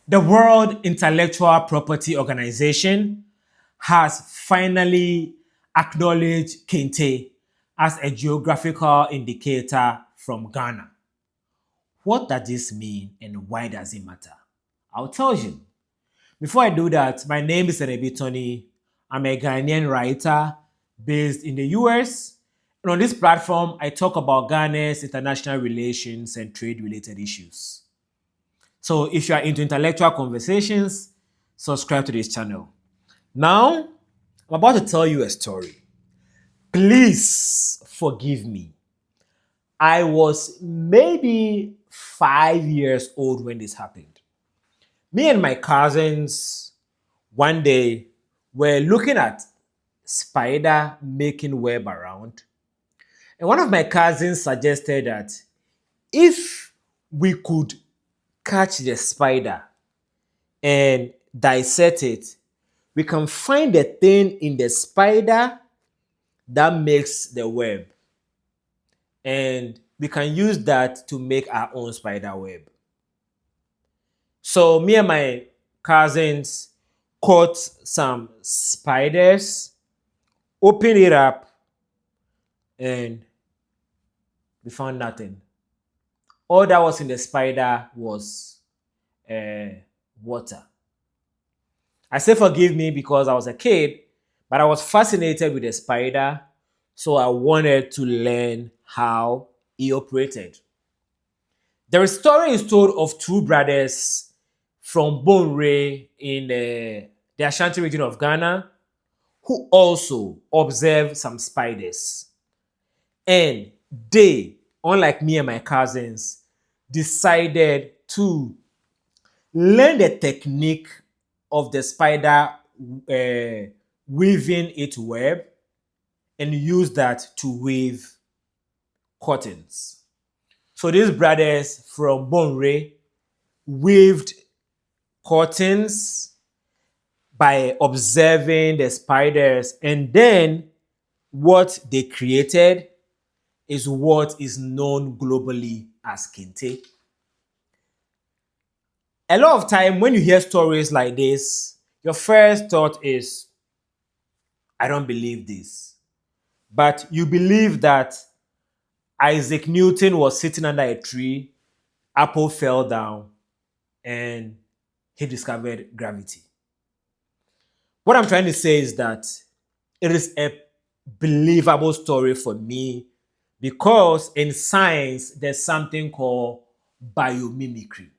The World Intellectual Property Organization has finally acknowledged Kente as a geographical indicator from Ghana. What does this mean and why does it matter? I'll tell you. Before I do that, my name is Nenebi Tony. I'm a Ghanaian writer based in the US. And on this platform, I talk about Ghana's international relations and trade related issues. So if you are into intellectual conversations, subscribe to this channel. Now, I'm about to tell you a story. Please forgive me. I was maybe 5 years old when this happened. Me and my cousins one day were looking at spider making web around. And one of my cousins suggested that if we could catch the spider and dissect it, we can find the thing in the spider that makes the web. And we can use that to make our own spider web. So me and my cousins caught some spiders, opened it up, and we found nothing. All that was in the spider was water. I say forgive me because I was a kid, but I was fascinated with the spider, so I wanted to learn how he operated. The story is told of two brothers from Bonwire in the Ashanti region of Ghana who also observed some spiders. And they, unlike me and my cousins, decided to learn the technique of the spider weaving its web and use that to weave curtains. So these brothers from Bonwire weaved curtains by observing the spiders, and then what they created is what is known globally as Kente. A lot of time when you hear stories like this, your first thought is, I don't believe this. But you believe that Isaac Newton was sitting under a tree, apple fell down, and he discovered gravity. What I'm trying to say is that it is a believable story for me because in science, there's something called biomimicry.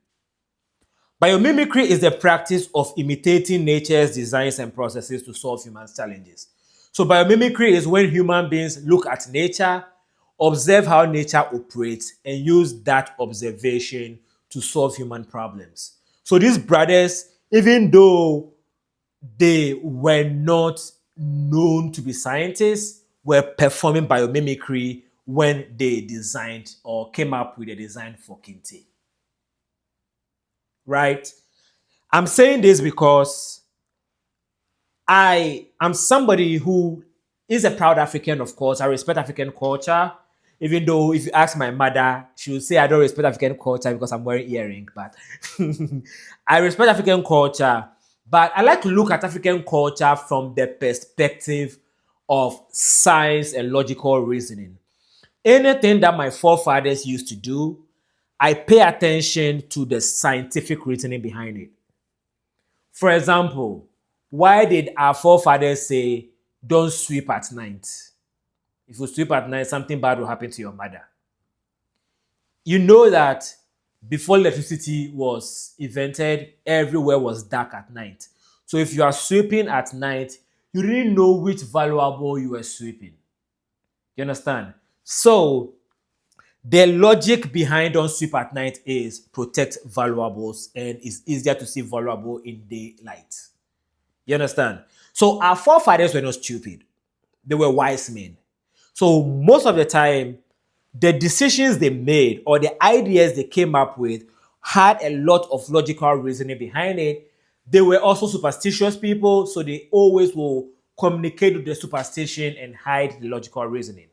Biomimicry is the practice of imitating nature's designs and processes to solve human challenges. So biomimicry is when human beings look at nature, observe how nature operates, and use that observation to solve human problems. So these brothers, even though they were not known to be scientists, were performing biomimicry when they designed or came up with a design for Kente. Right? I'm saying this because I am somebody who is a proud African, of course. I respect African culture. Even though if you ask my mother, she will say I don't respect African culture because I'm wearing earring. But I respect African culture. But I like to look at African culture from the perspective of science and logical reasoning. Anything that my forefathers used to do, I pay attention to the scientific reasoning behind it. For example, why did our forefathers say, don't sweep at night? If you sweep at night, something bad will happen to your mother. You know that before electricity was invented, everywhere was dark at night. So if you are sweeping at night, you didn't know which valuable you were sweeping. You understand? So the logic behind don't sweep at night is protect valuables, and it's easier to see valuable in daylight. You understand? So our forefathers were not stupid. They were wise men. So most of the time, the decisions they made or the ideas they came up with had a lot of logical reasoning behind it. They were also superstitious people, so they always will communicate with the superstition and hide the logical reasoning.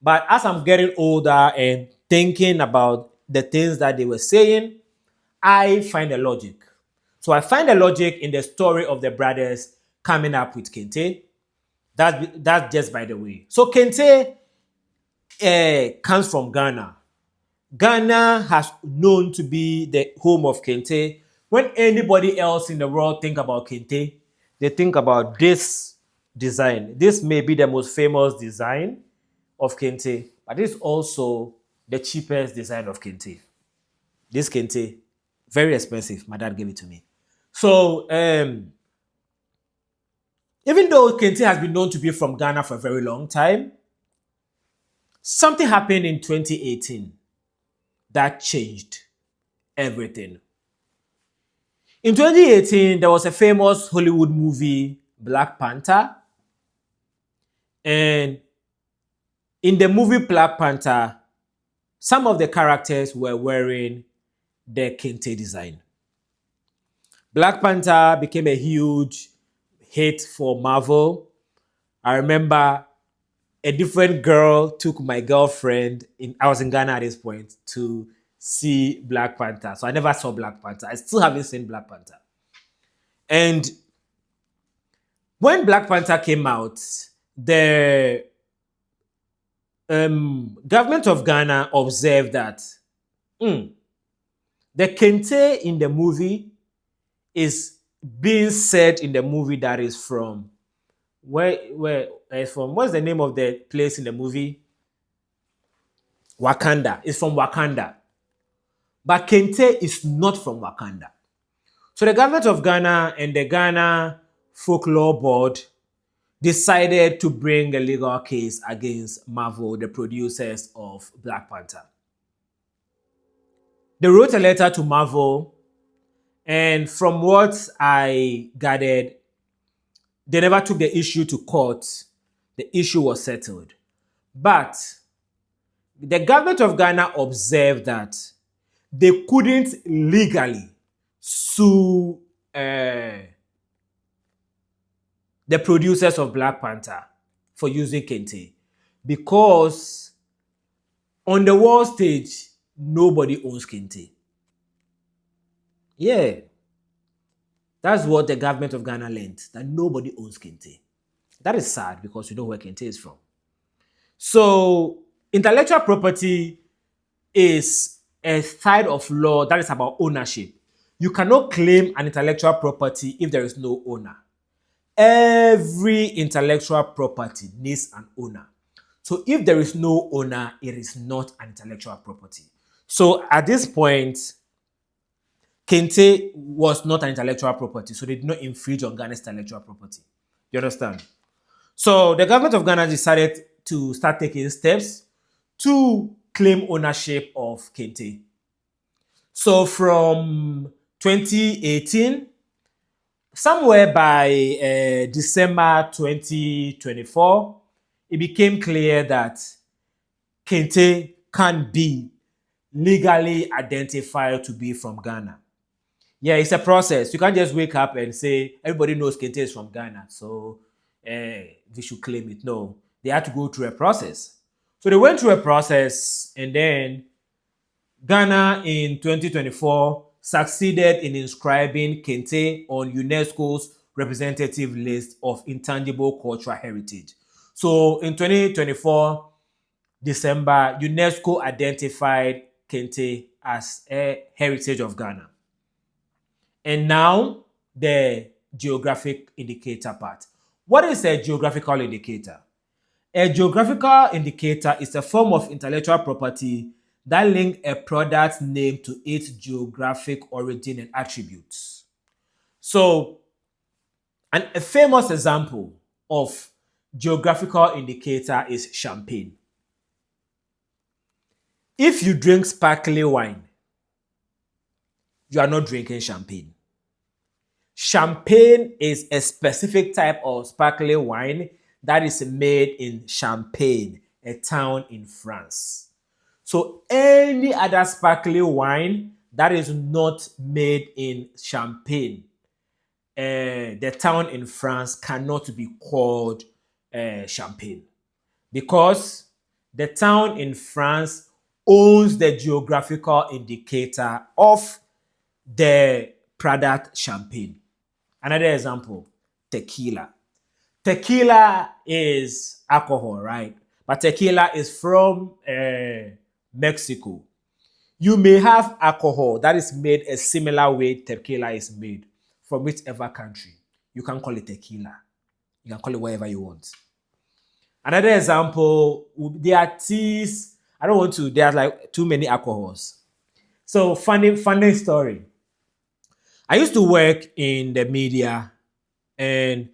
But as I'm getting older and thinking about the things that they were saying, I find the logic. So I find the logic in the story of the brothers coming up with Kente. That's just by the way. So Kente comes from Ghana. Ghana has known to be the home of Kente. When anybody else in the world think about Kente, they think about this design. This may be the most famous design of Kente, but it's also the cheapest design of Kente. This Kente, very expensive. My dad gave it to me. So even though Kente has been known to be from Ghana for a very long time, something happened in 2018 that changed everything. In 2018, there was a famous Hollywood movie, Black Panther. And in the movie Black Panther, some of the characters were wearing the Kente design. Black Panther became a huge hit for Marvel. I remember a different girl took my girlfriend, I was in Ghana at this point, to see Black Panther. So I never saw Black Panther. I still haven't seen Black Panther. And when Black Panther came out, the government of Ghana observed that the Kente in the movie is being said in the movie that is from what's the name of the place in the movie? Wakanda. It's from Wakanda. But Kente is not from Wakanda. So the government of Ghana and the Ghana Folklore Board decided to bring a legal case against Marvel, the producers of Black Panther. They wrote a letter to Marvel, and from what I gathered, they never took the issue to court. The issue was settled. But the government of Ghana observed that they couldn't legally sue the producers of Black Panther for using Kente because on the world stage, nobody owns Kente. Yeah. That's what the government of Ghana learned, that nobody owns Kente. That is sad because you know where Kente is from. So intellectual property is a side of law that is about ownership. You cannot claim an intellectual property if there is no owner. Every intellectual property needs an owner. So if there is no owner, it is not an intellectual property. So at this point, Kente was not an intellectual property, so they did not infringe on Ghana's intellectual property. You understand? So the government of Ghana decided to start taking steps to claim ownership of Kente. So from 2018, somewhere by December 2024, it became clear that Kente can be legally identified to be from Ghana. Yeah, it's a process. You can't just wake up and say, everybody knows Kente is from Ghana, so they should claim it. No, they had to go through a process. So they went through a process, and then Ghana in 2024 succeeded in inscribing Kente on UNESCO's representative list of intangible cultural heritage. So in 2024, December, UNESCO identified Kente as a heritage of Ghana. And now, the geographic indicator part. What is a geographical indicator? A geographical indicator is a form of intellectual property that links a product's name to its geographic origin and attributes. So, a famous example of geographical indicator is champagne. If you drink sparkling wine, you are not drinking champagne. Champagne is a specific type of sparkling wine that is made in Champagne, a town in France. So any other sparkling wine that is not made in Champagne, the town in France, cannot be called Champagne because the town in France owns the geographical indicator of the product champagne. Another example, tequila. Tequila is alcohol, right? But tequila is from Mexico. You may have alcohol that is made a similar way tequila is made from whichever country. You can call it tequila. You can call it whatever you want. Another example, there are teas. I don't want to, there's like too many alcohols. So funny story. I used to work in the media, and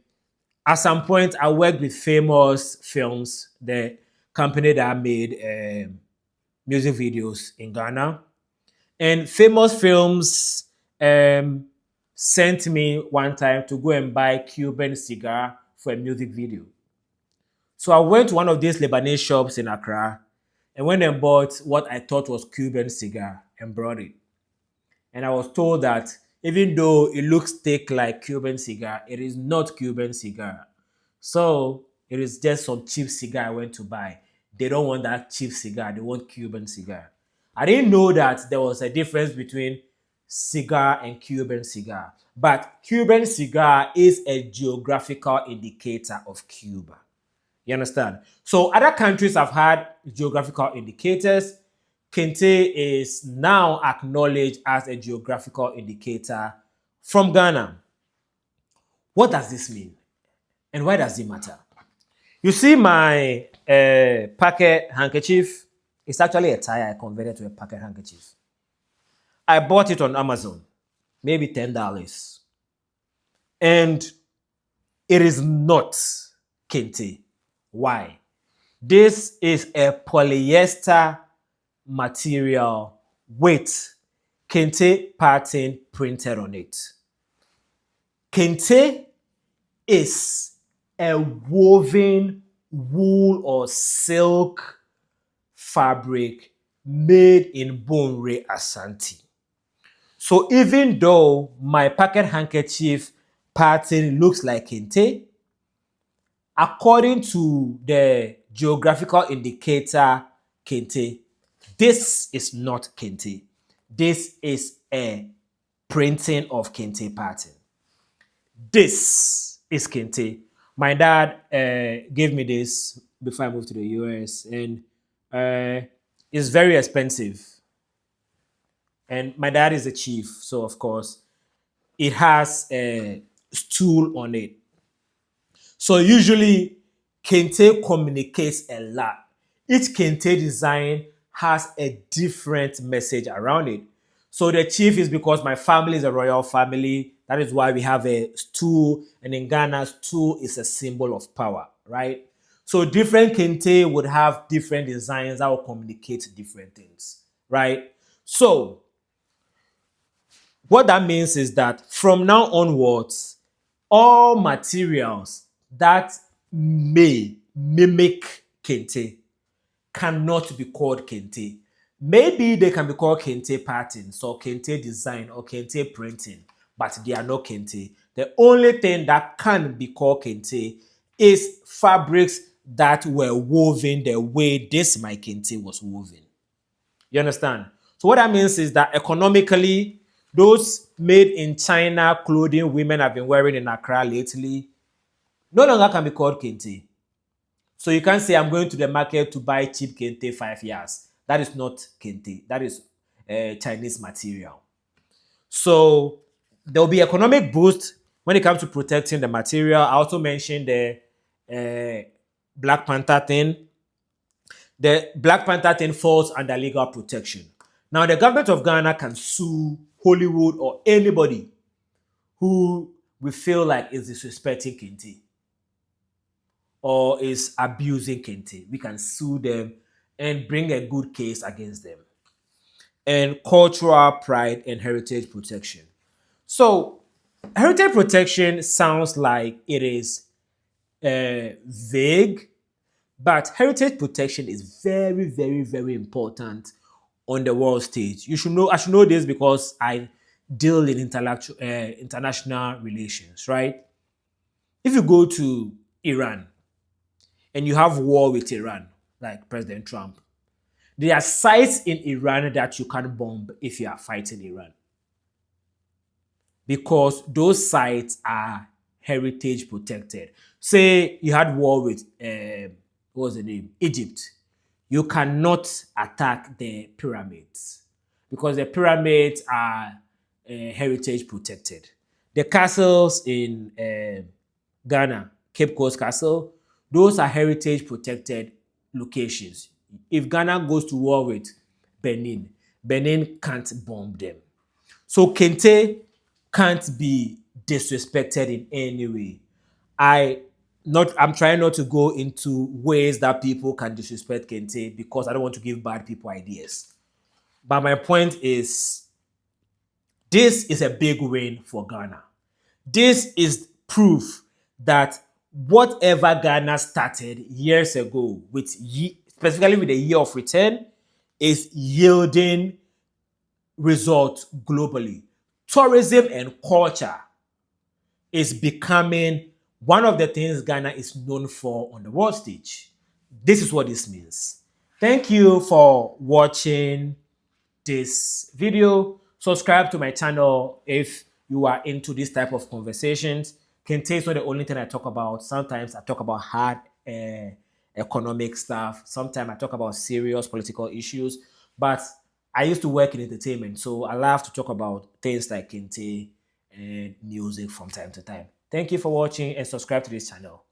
at some point I worked with Famous Films, the company that made music videos in Ghana. And Famous Films sent me one time to go and buy Cuban cigar for a music video. So I went to one of these Lebanese shops in Accra and went and bought what I thought was Cuban cigar and brought it. And I was told that even though it looks thick like Cuban cigar, it is not Cuban cigar. So it is just some cheap cigar I went to buy. They don't want that cheap cigar, they want Cuban cigar. I didn't know that there was a difference between cigar and Cuban cigar. But Cuban cigar is a geographical indicator of Cuba. You understand? So other countries have had geographical indicators. Kente is now acknowledged as a geographical indicator from Ghana. What does this mean? And why does it matter? You see my pocket handkerchief? It's actually a tie I converted to a pocket handkerchief. I bought it on Amazon, maybe $10. And it is not Kente. Why? This is a polyester material with Kente pattern printed on it. Kente is a woven wool or silk fabric made in Bonwire, Ashanti. So even though my pocket handkerchief pattern looks like Kente, according to the geographical indicator Kente, this is not Kente. This is a printing of Kente pattern. This is Kente. My dad gave me this before I moved to the US, and it's very expensive. And my dad is a chief, so of course, it has a stool on it. So usually, Kente communicates a lot. Each Kente design has a different message around it. So the chief is because my family is a royal family. That is why we have a stool. And in Ghana, stool is a symbol of power, right? So different Kente would have different designs that will communicate different things, right? So what that means is that from now onwards, all materials that may mimic Kente cannot be called Kente. Maybe they can be called Kente patterns or Kente design or Kente printing, but they are not Kente. The only thing that can be called Kente is fabrics that were woven the way this my Kente was woven. You understand? So what that means is that economically, those made in China clothing women have been wearing in Accra lately no longer can be called Kente. So you can't say I'm going to the market to buy cheap Kente 5 years. That is not Kente. That is Chinese material. So there will be economic boost when it comes to protecting the material. I also mentioned the Black Panther thing. The Black Panther thing falls under legal protection. Now, the government of Ghana can sue Hollywood or anybody who we feel like is disrespecting Kente or is abusing Kente. We can sue them and bring a good case against them. And cultural pride and heritage protection. So, heritage protection sounds like it is vague, but heritage protection is very, very, very important on the world stage. You should know. I should know this because I deal in international relations, right? If you go to Iran and you have war with Iran, like President Trump, there are sites in Iran that you can bomb if you are fighting Iran. because those sites are heritage protected. Say you had war with what was the name? Egypt. You cannot attack the pyramids because the pyramids are heritage protected. The castles in Ghana, Cape Coast Castle, those are heritage protected locations. If Ghana goes to war with Benin, Benin can't bomb them. So Kente can't be disrespected in any way. I'm trying not to go into ways that people can disrespect Kente because I don't want to give bad people ideas. But my point is this is a big win for Ghana. This is proof that whatever Ghana started years ago with specifically with the year of return is yielding results globally. Tourism and culture is becoming one of the things Ghana is known for on the world stage. This is what this means. Thank you for watching this video. Subscribe to my channel if you are into this type of conversations. Kente is not the only thing I talk about. Sometimes I talk about hard economic stuff. Sometimes I talk about serious political issues. But I used to work in entertainment, so I love to talk about things like Kente and music from time to time. Thank you for watching and subscribe to this channel.